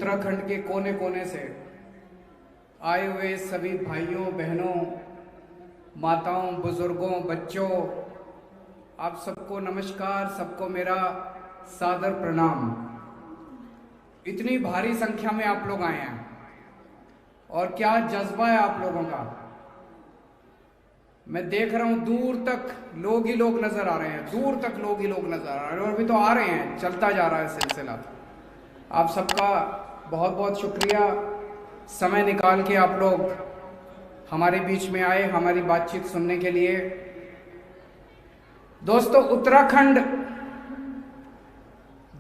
उत्तराखंड के कोने कोने से आए हुए सभी भाइयों बहनों, माताओं, बुजुर्गों, बच्चों, आप सबको नमस्कार, सबको मेरा सादर प्रणाम। इतनी भारी संख्या में आप लोग आए हैं और क्या जज्बा है आप लोगों का। मैं देख रहा हूं दूर तक लोग ही लोग नजर आ रहे हैं, दूर तक लोग ही लोग नजर आ रहे हैं और अभी तो आ रहे हैं, चलता जा रहा है सिलसिला। आप सबका बहुत बहुत शुक्रिया, समय निकाल के आप लोग हमारे बीच में आए हमारी बातचीत सुनने के लिए। दोस्तों, उत्तराखंड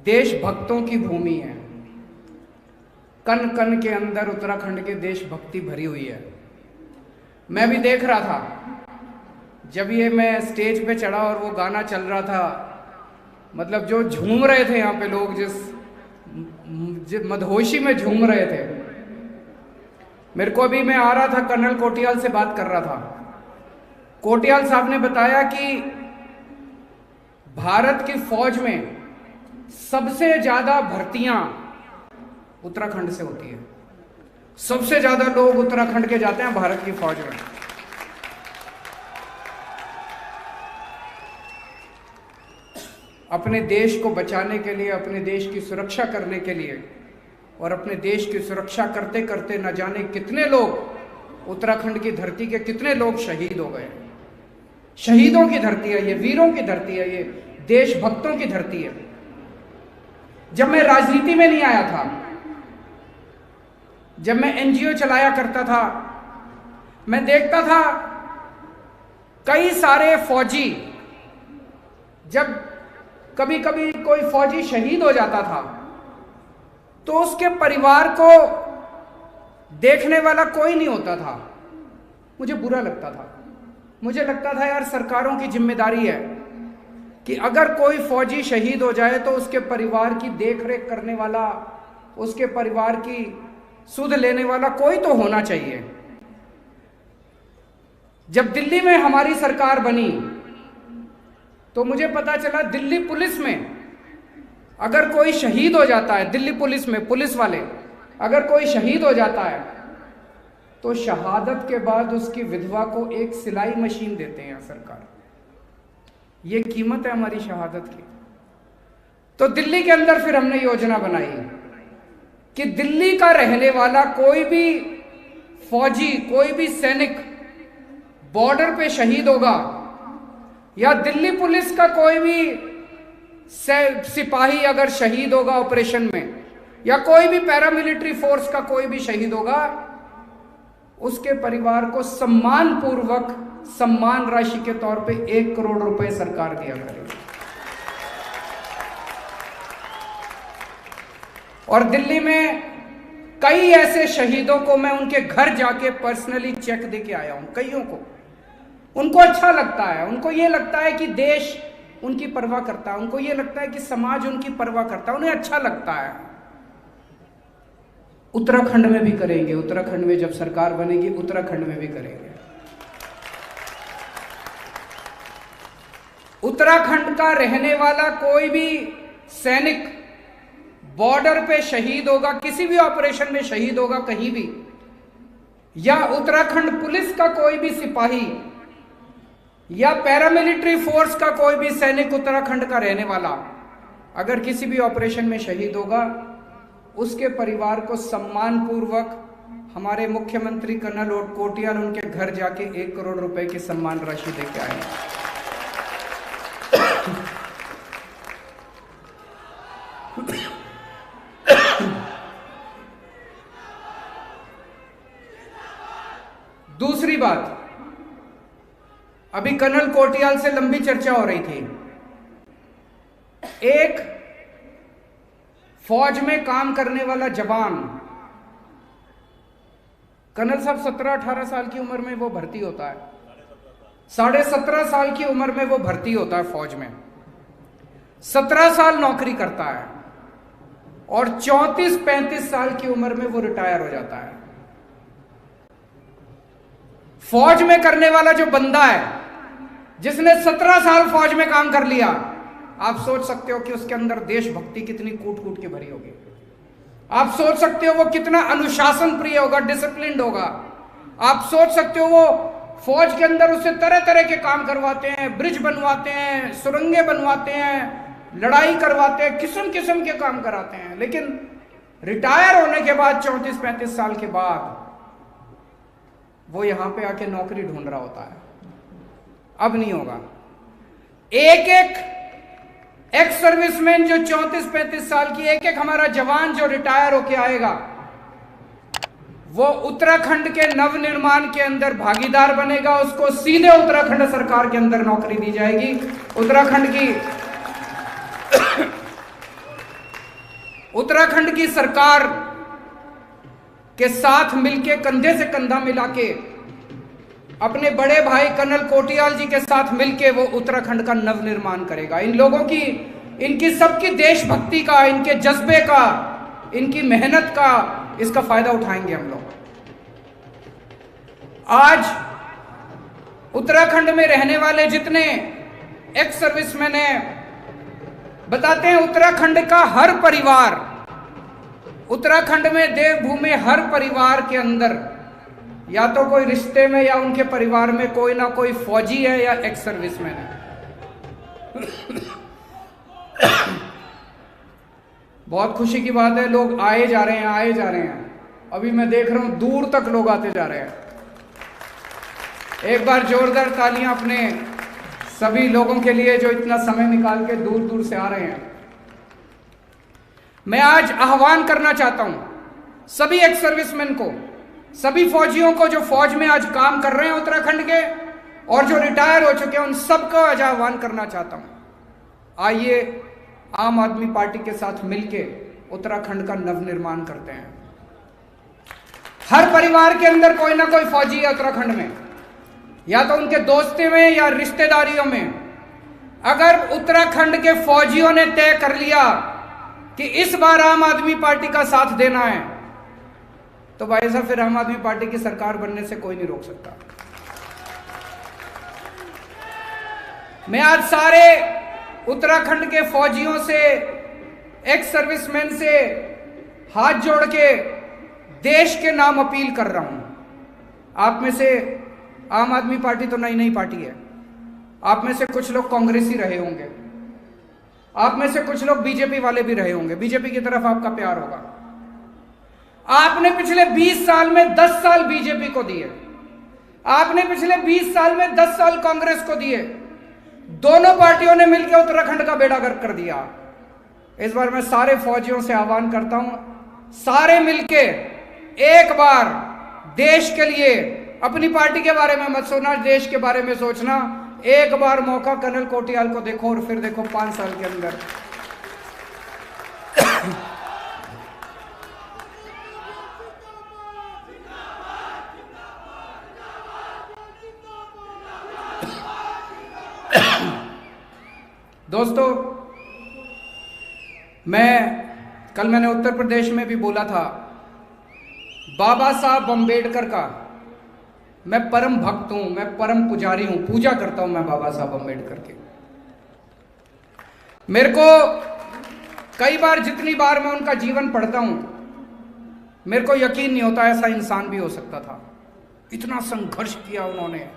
देशभक्तों की भूमि है। कण कण के अंदर उत्तराखंड के देशभक्ति भरी हुई है। मैं भी देख रहा था जब ये मैं स्टेज पे चढ़ा और वो गाना चल रहा था, मतलब जो झूम रहे थे यहाँ पे लोग, जिस मदहोशी में झूम रहे थे। मेरे को अभी, मैं आ रहा था, कर्नल कोटियाल से बात कर रहा था। कोटियाल साहब ने बताया कि भारत की फौज में सबसे ज्यादा भर्तियां उत्तराखंड से होती है। सबसे ज्यादा लोग उत्तराखंड के जाते हैं भारत की फौज में। अपने देश को बचाने के लिए, अपने देश की सुरक्षा करने के लिए, और अपने देश की सुरक्षा करते करते न जाने कितने लोग, उत्तराखंड की धरती के कितने लोग शहीद हो गए। शहीदों की धरती है ये, वीरों की धरती है ये, देशभक्तों की धरती है। जब मैं राजनीति में नहीं आया था, जब मैं एनजीओ चलाया करता था, मैं देखता था कई सारे फौजी, जब कभी कभी कोई फौजी शहीद हो जाता था तो उसके परिवार को देखने वाला कोई नहीं होता था। मुझे बुरा लगता था। मुझे लगता था यार, सरकारों की जिम्मेदारी है कि अगर कोई फौजी शहीद हो जाए तो उसके परिवार की देखरेख करने वाला, उसके परिवार की सुध लेने वाला कोई तो होना चाहिए। जब दिल्ली में हमारी सरकार बनी तो मुझे पता चला दिल्ली पुलिस में अगर कोई शहीद हो जाता है, दिल्ली पुलिस में पुलिस वाले अगर कोई शहीद हो जाता है तो शहादत के बाद उसकी विधवा को एक सिलाई मशीन देते हैं सरकार। ये कीमत है हमारी शहादत की। तो दिल्ली के अंदर फिर हमने योजना बनाई कि दिल्ली का रहने वाला कोई भी फौजी, कोई भी सैनिक बॉर्डर पे शहीद होगा, या दिल्ली पुलिस का कोई भी सिपाही अगर शहीद होगा ऑपरेशन में, या कोई भी पैरामिलिट्री फोर्स का कोई भी शहीद होगा, उसके परिवार को सम्मान पूर्वक सम्मान राशि के तौर पे 1 करोड़ रुपए सरकार दिया करेगी। और दिल्ली में कई ऐसे शहीदों को मैं उनके घर जाके पर्सनली चेक दे के आया हूं, कईयों को। उनको अच्छा लगता है, उनको ये लगता है कि देश उनकी परवाह करता है, उनको ये लगता है कि समाज उनकी परवाह करता है, उन्हें अच्छा लगता है। उत्तराखंड में भी करेंगे, उत्तराखंड में जब सरकार बनेगी उत्तराखंड में भी करेंगे। उत्तराखंड का रहने वाला कोई भी सैनिक बॉर्डर पे शहीद होगा, किसी भी ऑपरेशन में शहीद होगा कहीं भी, या उत्तराखंड पुलिस का कोई भी सिपाही या पैरामिलिट्री फोर्स का कोई भी सैनिक उत्तराखंड का रहने वाला अगर किसी भी ऑपरेशन में शहीद होगा, उसके परिवार को सम्मान पूर्वक हमारे मुख्यमंत्री कर्नल कोटियाल उनके घर जाके 1 करोड़ रुपए की सम्मान राशि देके आए। दूसरी बात, अभी कर्नल कोटियाल से लंबी चर्चा हो रही थी। एक फौज में काम करने वाला जवान, कर्नल साहब 17-18 साल की उम्र में वो भर्ती होता है, 17.5 साल की उम्र में वो भर्ती होता है फौज में, 17 साल नौकरी करता है और 34-35 साल की उम्र में वो रिटायर हो जाता है। फौज में करने वाला जो बंदा है, जिसने 17 साल फौज में काम कर लिया, आप सोच सकते हो कि उसके अंदर देशभक्ति कितनी कूट कूट के भरी होगी। आप सोच सकते हो वो कितना अनुशासन प्रिय होगा, डिसिप्लिन्ड होगा। आप सोच सकते हो वो फौज के अंदर उससे तरह तरह के काम करवाते हैं, ब्रिज बनवाते हैं, सुरंगें बनवाते हैं, लड़ाई करवाते हैं, किस्म किस्म के काम कराते हैं। लेकिन रिटायर होने के बाद 34-35 साल के बाद वो यहां पे आके नौकरी ढूंढ रहा होता है। अब नहीं होगा। एक एक एक्स सर्विसमैन जो 34-35 साल की, एक एक हमारा जवान जो रिटायर होके आएगा, वो उत्तराखंड के नवनिर्माण के अंदर भागीदार बनेगा। उसको सीधे उत्तराखंड सरकार के अंदर नौकरी दी जाएगी। उत्तराखंड की सरकार के साथ मिलके, कंधे से कंधा मिला के, अपने बड़े भाई कर्नल कोटियाल जी के साथ मिलके वो उत्तराखंड का नवनिर्माण करेगा। इन लोगों की, इनकी सबकी देशभक्ति का, इनके जज्बे का, इनकी मेहनत का, इसका फायदा उठाएंगे हम लोग। आज उत्तराखंड में रहने वाले जितने एक्स सर्विसमैन हैं बताते हैं, उत्तराखंड का हर परिवार, उत्तराखंड में देवभूमि, हर परिवार के अंदर या तो कोई रिश्ते में या उनके परिवार में कोई ना कोई फौजी है या एक्स सर्विसमैन है। बहुत खुशी की बात है, लोग आए जा रहे हैं, आए जा रहे हैं। अभी मैं देख रहा हूं दूर तक लोग आते जा रहे हैं। एक बार जोरदार तालियां अपने सभी लोगों के लिए जो इतना समय निकाल के दूर दूर से आ रहे हैं। मैं आज आह्वान करना चाहता हूं सभी एक्स सर्विसमैन को, सभी फौजियों को जो फौज में आज काम कर रहे हैं उत्तराखंड के, और जो रिटायर हो चुके हैं, उन सबको आज आह्वान करना चाहता हूं, आइए आम आदमी पार्टी के साथ मिलके उत्तराखंड का नवनिर्माण करते हैं। हर परिवार के अंदर कोई ना कोई फौजी है उत्तराखंड में, या तो उनके दोस्ती में या रिश्तेदारियों में। अगर उत्तराखंड के फौजियों ने तय कर लिया कि इस बार आम आदमी पार्टी का साथ देना है, तो भाई साहब फिर आम आदमी पार्टी की सरकार बनने से कोई नहीं रोक सकता। मैं आज सारे उत्तराखंड के फौजियों से, एक्स सर्विसमैन से हाथ जोड़ के देश के नाम अपील कर रहा हूं। आप में से आम आदमी पार्टी तो नई नई पार्टी है, आप में से कुछ लोग कांग्रेसी रहे होंगे, आप में से कुछ लोग बीजेपी वाले भी रहे होंगे, बीजेपी की तरफ आपका प्यार होगा। आपने पिछले 20 साल में 10 साल बीजेपी को दिए, आपने पिछले 20 साल में 10 साल कांग्रेस को दिए। दोनों पार्टियों ने मिलकर उत्तराखंड का बेड़ा गर्क कर दिया। इस बार मैं सारे फौजियों से आह्वान करता हूं, सारे मिलके एक बार देश के लिए, अपनी पार्टी के बारे में मत सोचना, देश के बारे में सोचना। एक बार मौका कर्नल कोटियाल को देखो और फिर देखो 5 साल के अंदर। दोस्तों, मैंने उत्तर प्रदेश में भी बोला था, बाबा साहब अम्बेडकर का मैं परम भक्त हूं, मैं परम पुजारी हूं, पूजा करता हूं मैं बाबा साहब अम्बेडकर के। मेरे को कई बार, जितनी बार मैं उनका जीवन पढ़ता हूं, मेरे को यकीन नहीं होता ऐसा इंसान भी हो सकता था। इतना संघर्ष किया उन्होंने।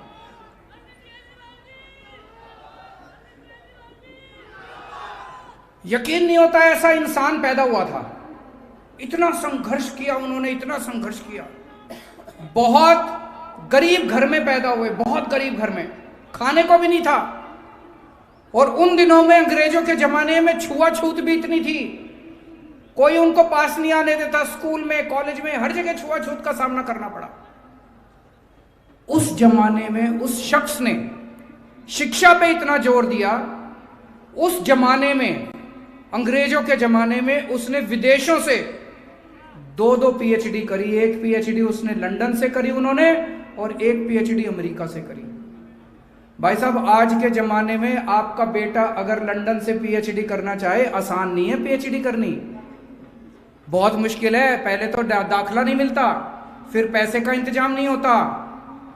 यकीन नहीं होता ऐसा इंसान पैदा हुआ था। इतना संघर्ष किया उन्होंने, इतना संघर्ष किया। बहुत गरीब घर में पैदा हुए, बहुत गरीब घर में, खाने को भी नहीं था। और उन दिनों में, अंग्रेजों के जमाने में, छुआछूत भी इतनी थी, कोई उनको पास नहीं आने देता। स्कूल में, कॉलेज में, हर जगह छुआछूत का सामना करना पड़ा। उस जमाने में उस शख्स ने शिक्षा पे इतना जोर दिया। उस जमाने में, अंग्रेजों के जमाने में, उसने विदेशों से 2-2 पीएचडी करी। एक पीएचडी उसने लंदन से करी उन्होंने, और एक पीएचडी अमेरिका से करी। भाई साहब, आज के जमाने में आपका बेटा अगर लंदन से पीएचडी करना चाहे, आसान नहीं है पीएचडी करनी, बहुत मुश्किल है। पहले तो दाखला नहीं मिलता, फिर पैसे का इंतजाम नहीं होता।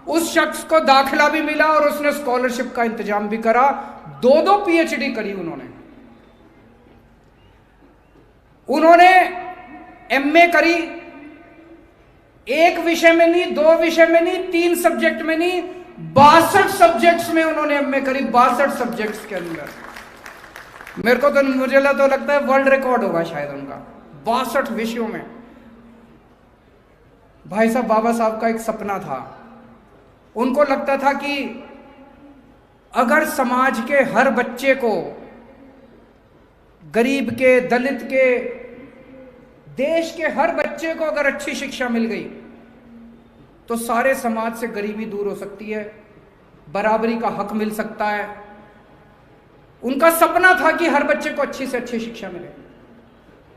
उस शख्स को दाखला भी मिला और उसने स्कॉलरशिप का इंतजाम भी करा। 2-2 पीएचडी करी उन्होंने। एमए करी, एक विषय में नहीं, दो विषय में नहीं, 3 सब्जेक्ट में नहीं, 62 सब्जेक्ट्स में उन्होंने एमए करी, 62 सब्जेक्ट्स के अंदर। मेरे को तो, मुझे तो लगता है वर्ल्ड रिकॉर्ड होगा शायद उनका, 62 विषयों में। भाई साहब, बाबा साहब का एक सपना था, उनको लगता था कि अगर समाज के हर बच्चे को, गरीब के, दलित के, देश के हर बच्चे को अगर अच्छी शिक्षा मिल गई तो सारे समाज से गरीबी दूर हो सकती है, बराबरी का हक मिल सकता है। उनका सपना था कि हर बच्चे को अच्छी से अच्छी शिक्षा मिले।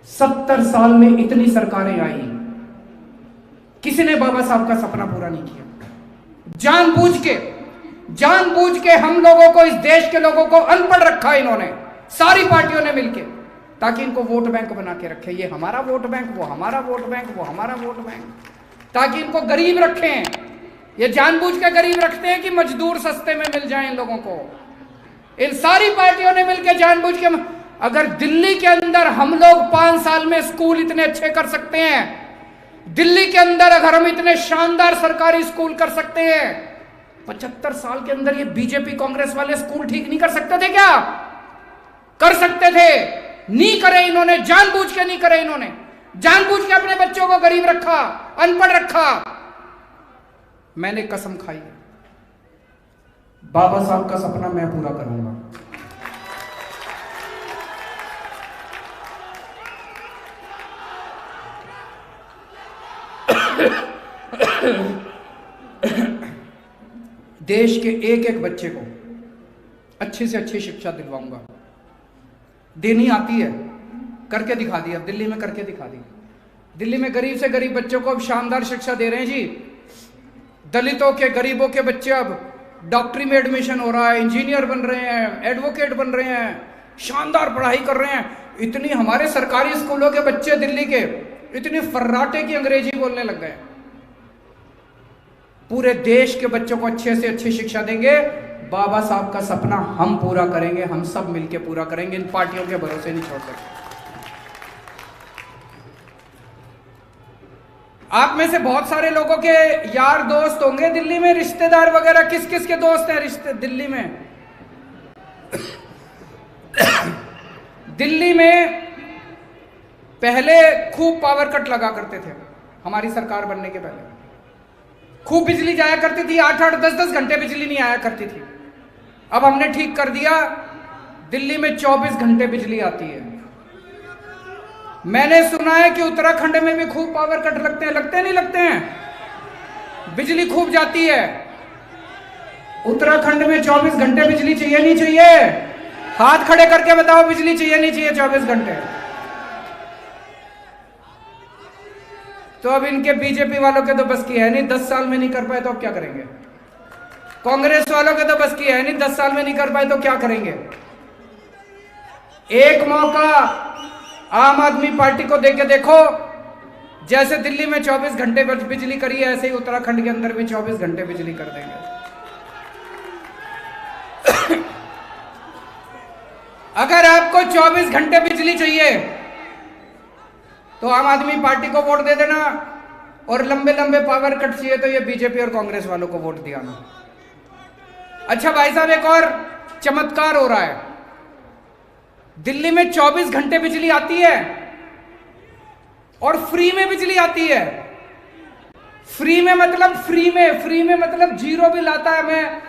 70 साल में इतनी सरकारें आई, किसी ने बाबा साहब का सपना पूरा नहीं किया। जानबूझ के हम लोगों को, इस देश के लोगों को अनपढ़ रखा इन्होंने, सारी पार्टियों ने मिलकर, ताकि इनको वोट बैंक बना के रखे। ये हमारा वोट बैंक, वो हमारा वोट बैंक, वो हमारा वोट बैंक, ताकि इनको गरीब रखें। ये जानबूझ के गरीब रखते हैं कि मजदूर सस्ते में मिल जाए इन लोगों को। इन सारी पार्टियों ने मिलकर जानबूझ के, अगर दिल्ली के अंदर हम लोग 5 साल में स्कूल इतने अच्छे कर सकते हैं, दिल्ली के अंदर अगर हम इतने शानदार सरकारी स्कूल कर सकते हैं, 75 साल के अंदर ये बीजेपी कांग्रेस वाले स्कूल ठीक नहीं कर सकते थे क्या? कर सकते थे, नहीं करे इन्होंने, जानबूझ के नहीं करे इन्होंने, जानबूझ के अपने बच्चों को गरीब रखा, अनपढ़ रखा। मैंने कसम खाई, बाबा साहब का सपना मैं पूरा करूंगा। देश के एक एक बच्चे को अच्छी से अच्छी शिक्षा दिलवाऊंगा। देनी आती है, करके दिखा दी, अब दिल्ली में करके दिखा दी। दिल्ली में गरीब से गरीब बच्चों को अब शानदार शिक्षा दे रहे हैं जी। दलितों के, गरीबों के बच्चे अब डॉक्टरी में एडमिशन हो रहा है, इंजीनियर बन रहे हैं, एडवोकेट बन रहे हैं, शानदार पढ़ाई कर रहे हैं। इतनी हमारे सरकारी स्कूलों के बच्चे दिल्ली के इतनी फर्राटे की अंग्रेजी बोलने लग गए। पूरे देश के बच्चों को अच्छे से अच्छी शिक्षा देंगे। बाबा साहब का सपना हम पूरा करेंगे, हम सब मिलकर पूरा करेंगे, इन पार्टियों के भरोसे नहीं छोड़ सकते। आप में से बहुत सारे लोगों के यार दोस्त होंगे दिल्ली में, रिश्तेदार वगैरह। किस किस के दोस्त हैं रिश्ते दिल्ली में? दिल्ली में पहले खूब पावर कट लगा करते थे, हमारी सरकार बनने के पहले खूब बिजली जाया करती थी, 8-8, 10-10 घंटे बिजली नहीं आया करती थी। अब हमने ठीक कर दिया, दिल्ली में 24 घंटे बिजली आती है। मैंने सुना है कि उत्तराखंड में भी खूब पावर कट लगते हैं, लगते नहीं लगते हैं? बिजली खूब जाती है। उत्तराखंड में 24 घंटे बिजली चाहिए नहीं चाहिए? हाथ खड़े करके बताओ, बिजली चाहिए नहीं चाहिए 24 घंटे? तो अब इनके बीजेपी वालों के तो बस की है नहीं, 10 साल में नहीं कर पाए तो अब क्या करेंगे? कांग्रेस वालों के तो बस की है नहीं, 10 साल में नहीं कर पाए तो क्या करेंगे? एक मौका आम आदमी पार्टी को देके देखो, जैसे दिल्ली में 24 घंटे बिजली करी है, ऐसे ही उत्तराखंड के अंदर भी 24 घंटे बिजली कर देंगे। अगर आपको 24 घंटे बिजली चाहिए तो आम आदमी पार्टी को वोट दे देना, और लंबे लंबे पावर कट चाहिए तो ये बीजेपी और कांग्रेस वालों को वोट दिया ना। अच्छा भाई साहब, एक और चमत्कार हो रहा है। दिल्ली में 24 घंटे बिजली आती है और फ्री में बिजली आती है। फ्री में मतलब फ्री में मतलब जीरो बिल आता है। मैं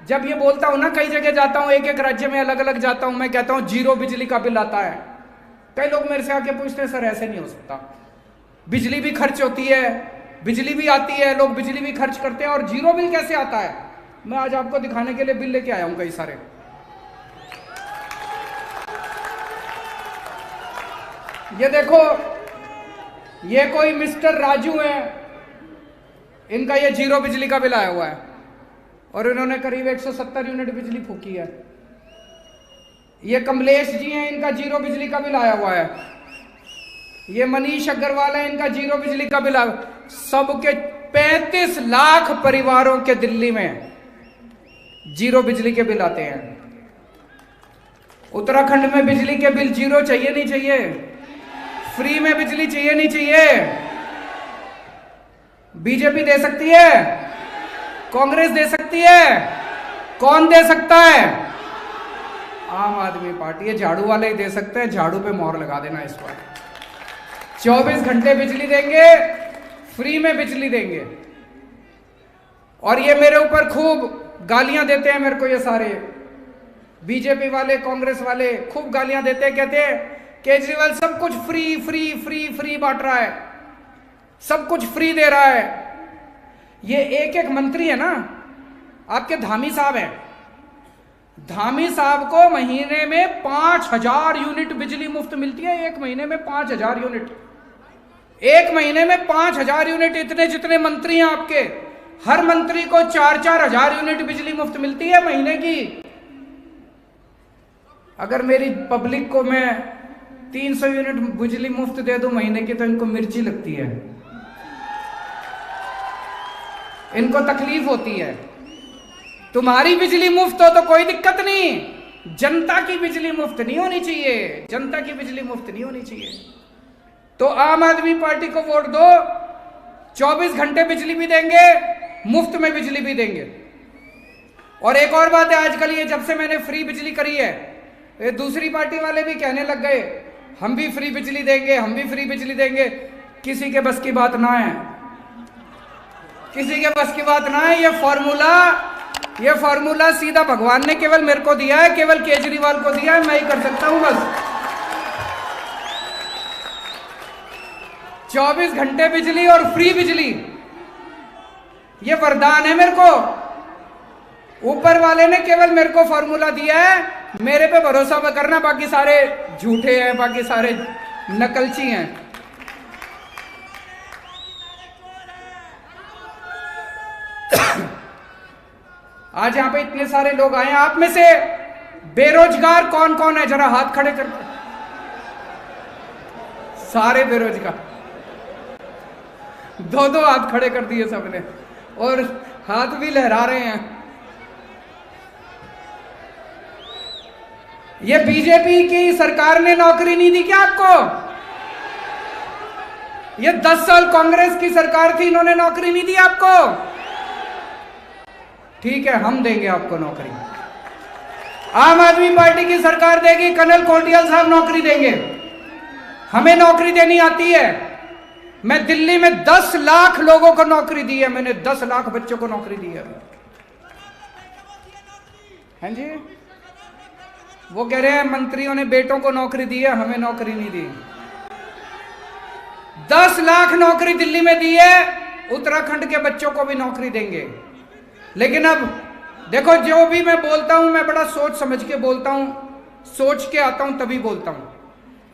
जब ये बोलता हूं ना, कई जगह जाता हूं, एक एक राज्य में अलग अलग जाता हूं, मैं कहता हूं जीरो बिजली का बिल आता है। कई लोग मेरे से आके पूछते हैं, सर ऐसे नहीं हो सकता, बिजली भी खर्च होती है, बिजली भी आती है, लोग बिजली भी खर्च करते हैं, और जीरो बिल कैसे आता है? मैं आज आपको दिखाने के लिए बिल लेके आया हूं कई सारे। ये देखो, ये कोई मिस्टर राजू है, इनका ये जीरो बिजली का बिल आया हुआ है और इन्होंने करीब 170 यूनिट बिजली फूकी है। ये कमलेश जी हैं, इनका जीरो बिजली का बिल आया हुआ है। ये मनीष अग्रवाल है, इनका जीरो बिजली का बिल आया। सबके 35 लाख परिवारों के दिल्ली में जीरो बिजली के बिल आते हैं। उत्तराखंड में बिजली के बिल जीरो चाहिए नहीं चाहिए? फ्री में बिजली चाहिए नहीं चाहिए? बीजेपी दे सकती है? कांग्रेस दे सकती है? कौन दे सकता है? आम आदमी पार्टी। ये झाड़ू वाले ही दे सकते हैं, झाड़ू पे मोहर लगा देना इस बार। 24 घंटे बिजली देंगे, फ्री में बिजली देंगे। और ये मेरे ऊपर खूब गालियां देते हैं, मेरे को ये सारे बीजेपी वाले, कांग्रेस वाले खूब गालियां देते हैं, कहते हैं केजरीवाल सब कुछ फ्री फ्री फ्री फ्री बांट रहा है, सब कुछ फ्री दे रहा है। ये एक एक मंत्री है ना, आपके धामी साहब हैं, धामी साहब को महीने में 5000 यूनिट बिजली मुफ्त मिलती है। एक महीने में 5000 यूनिट, एक महीने में 5000 यूनिट। इतने जितने मंत्री हैं आपके, हर मंत्री को 4-4 हजार यूनिट बिजली मुफ्त मिलती है महीने की। अगर मेरी पब्लिक को मैं 300 यूनिट बिजली मुफ्त दे दूं महीने की, तो इनको मिर्ची लगती है, इनको तकलीफ होती है। तुम्हारी बिजली मुफ्त हो तो कोई दिक्कत नहीं, जनता की बिजली मुफ्त नहीं होनी चाहिए, जनता की बिजली मुफ्त नहीं होनी चाहिए। तो आम आदमी पार्टी को वोट दो, 24 घंटे बिजली भी देंगे, मुफ्त में बिजली भी देंगे। और एक और बात है, आजकल ये जब से मैंने फ्री बिजली करी है, ये दूसरी पार्टी वाले भी कहने लग गए हम भी फ्री बिजली देंगे, हम भी फ्री बिजली देंगे। किसी के बस की बात ना है, किसी के बस की बात ना है। ये फॉर्मूला सीधा भगवान ने केवल मेरे को दिया है, केवल केजरीवाल को दिया है, मैं ही कर सकता हूं बस। 24 घंटे बिजली और फ्री बिजली, ये वरदान है मेरे को। ऊपर वाले ने केवल मेरे को फॉर्मूला दिया है, मेरे पे भरोसा करना, बाकी सारे झूठे हैं, बाकी सारे नकलची हैं। आज यहां पे इतने सारे लोग आए हैं, आप में से बेरोजगार कौन कौन है? जरा हाथ खड़े कर। सारे बेरोजगार, 2-2 हाथ खड़े कर दिए सबने, और हाथ भी लहरा रहे हैं। ये बीजेपी की सरकार ने नौकरी नहीं दी क्या आपको? ये 10 साल कांग्रेस की सरकार थी, इन्होंने नौकरी नहीं दी आपको? ठीक है, हम देंगे आपको नौकरी। आम आदमी पार्टी की सरकार देगी, कर्नल कोटियाल साहब नौकरी देंगे। हमें नौकरी देनी आती है। मैं दिल्ली में 10 लाख लोगों को नौकरी दी है, मैंने 10 लाख बच्चों को नौकरी दी है। हाँ जी, वो कह रहे हैं मंत्रियों ने बेटों को नौकरी दी है, हमें नौकरी नहीं दी। 10 लाख नौकरी दिल्ली में दी है, उत्तराखंड के बच्चों को भी नौकरी देंगे। लेकिन अब देखो, जो भी मैं बोलता हूं, मैं बड़ा सोच समझ के बोलता हूं, सोच के आता हूं तभी बोलता हूं।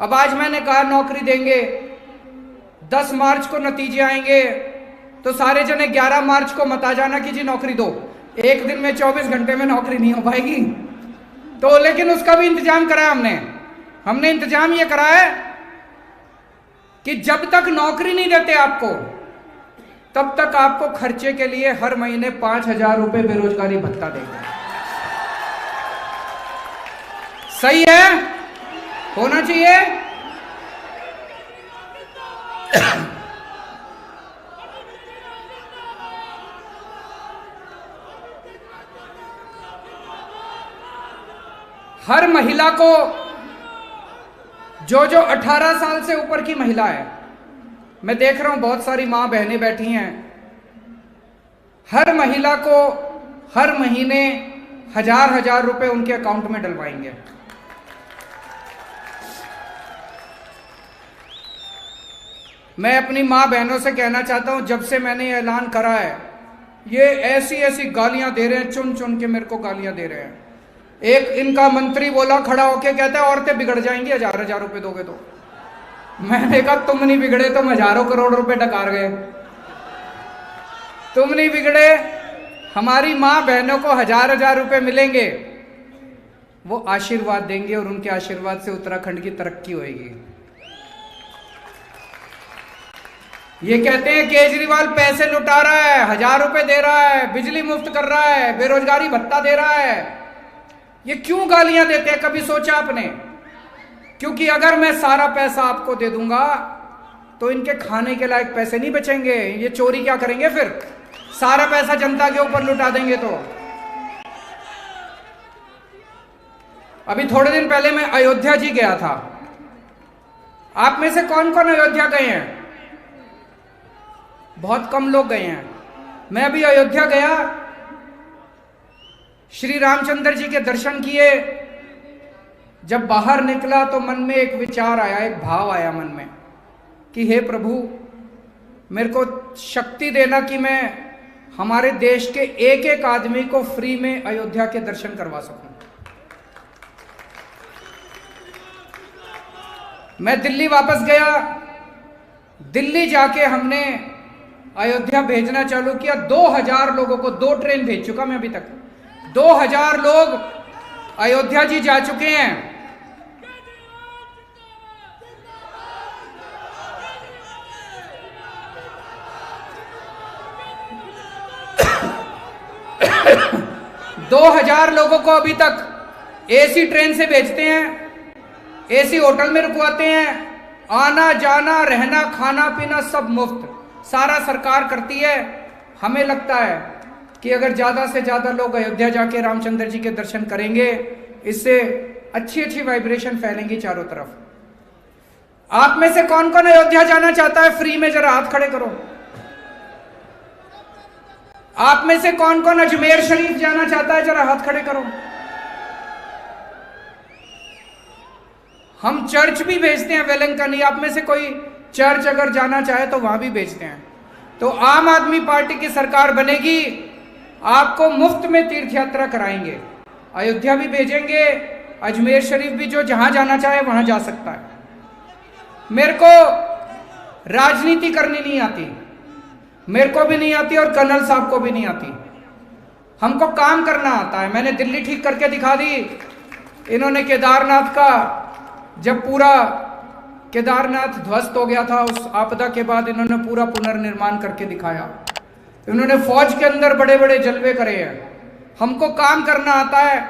अब आज मैंने कहा नौकरी देंगे, 10 मार्च को नतीजे आएंगे, तो सारे जने 11 मार्च को मत आ जाना कि जी नौकरी दो। एक दिन में 24 घंटे में नौकरी नहीं हो पाएगी। तो लेकिन उसका भी इंतजाम करा है हमने इंतजाम ये करा है कि जब तक नौकरी नहीं देते आपको, तब तक आपको खर्चे के लिए हर महीने 5000 रुपए बेरोजगारी भत्ता देंगे। सही है? होना चाहिए। हर महिला को, जो 18 साल से ऊपर की महिला है, मैं देख रहा हूं बहुत सारी मां बहनें बैठी हैं, हर महिला को हर महीने 1000 रुपए उनके अकाउंट में डलवाएंगे। मैं अपनी मां बहनों से कहना चाहता हूं, जब से मैंने ये ऐलान करा है, ये ऐसी ऐसी गालियां दे रहे हैं, चुन चुन के मेरे को गालियां दे रहे हैं। एक इनका मंत्री बोला खड़ा होके, कहता है औरतें बिगड़ जाएंगी 1000 रुपए दोगे तो। मैंने कहा तुम नहीं बिगड़े तो हजारों करोड़ रुपए डकार गए। तुम नहीं बिगड़े, हमारी मां बहनों को 1000 रुपए मिलेंगे, वो आशीर्वाद देंगे और उनके आशीर्वाद से उत्तराखंड की तरक्की होगी। ये कहते हैं केजरीवाल पैसे लुटा रहा है, 1000 रुपए दे रहा है, बिजली मुफ्त कर रहा है, बेरोजगारी भत्ता दे रहा है। ये क्यों गालियां देते हैं? कभी सोचा आपने? क्योंकि अगर मैं सारा पैसा आपको दे दूंगा तो इनके खाने के लायक पैसे नहीं बचेंगे। ये चोरी क्या करेंगे फिर? सारा पैसा जनता के ऊपर लुटा देंगे। तो अभी थोड़े दिन पहले मैं अयोध्या जी गया था। आप में से कौन कौन अयोध्या गए हैं? बहुत कम लोग गए हैं। मैं अभी अयोध्या गया, श्री रामचंद्र जी के दर्शन किए। जब बाहर निकला तो मन में एक विचार आया, एक भाव आया मन में कि हे प्रभु, मेरे को शक्ति देना कि मैं हमारे देश के एक एक आदमी को फ्री में अयोध्या के दर्शन करवा सकूं। मैं दिल्ली वापस गया। दिल्ली जाके हमने अयोध्या भेजना चालू किया। 2000 लोगों को 2 ट्रेन भेज चुका मैं अभी तक। 2000 लोग अयोध्या जी जा चुके हैं। दो 2000 लोगों को अभी तक एसी ट्रेन से भेजते हैं, एसी होटल में रुकवाते हैं। आना जाना रहना खाना पीना सब मुफ्त, सारा सरकार करती है। हमें लगता है कि अगर ज्यादा से ज्यादा लोग अयोध्या जाके रामचंद्र जी के दर्शन करेंगे, इससे अच्छी अच्छी वाइब्रेशन फैलेंगी चारों तरफ। आप में से कौन कौन अयोध्या जाना चाहता है फ्री में? जरा हाथ खड़े करो। आप में से कौन कौन अजमेर शरीफ जाना चाहता है? जरा हाथ खड़े करो। हम चर्च भी भेजते हैं वेलंकनी। आप में से कोई चर्च अगर जाना चाहे तो वहां भी भेजते हैं। तो आम आदमी पार्टी की सरकार बनेगी, आपको मुफ्त में तीर्थ यात्रा कराएंगे। अयोध्या भी भेजेंगे, अजमेर शरीफ भी, जो जहां जाना चाहे वहां जा सकता है। मेरे को राजनीति करनी नहीं आती, मेरे को भी नहीं आती और कर्नल साहब को भी नहीं आती। हमको काम करना आता है। मैंने दिल्ली ठीक करके दिखा दी। इन्होंने केदारनाथ का, जब पूरा केदारनाथ ध्वस्त हो गया था उस आपदा के बाद, इन्होंने पूरा पुनर्निर्माण करके दिखाया। इन्होंने फौज के अंदर बड़े बड़े जलवे करे हैं। हमको काम करना आता है,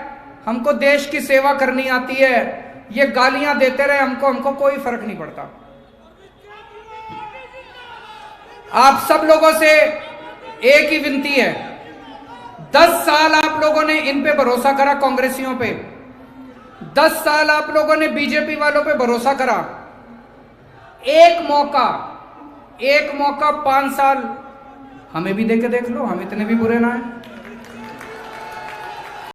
हमको देश की सेवा करनी आती है। ये गालियां देते रहे हमको कोई फर्क नहीं पड़ता। आप सब लोगों से एक ही विनती है, 10 साल आप लोगों ने इन पे भरोसा करा, कांग्रेसियों पे। 10 साल आप लोगों ने बीजेपी वालों पे भरोसा करा। एक मौका 5 साल हमें भी देके देख लो, हम इतने भी बुरे ना हैं।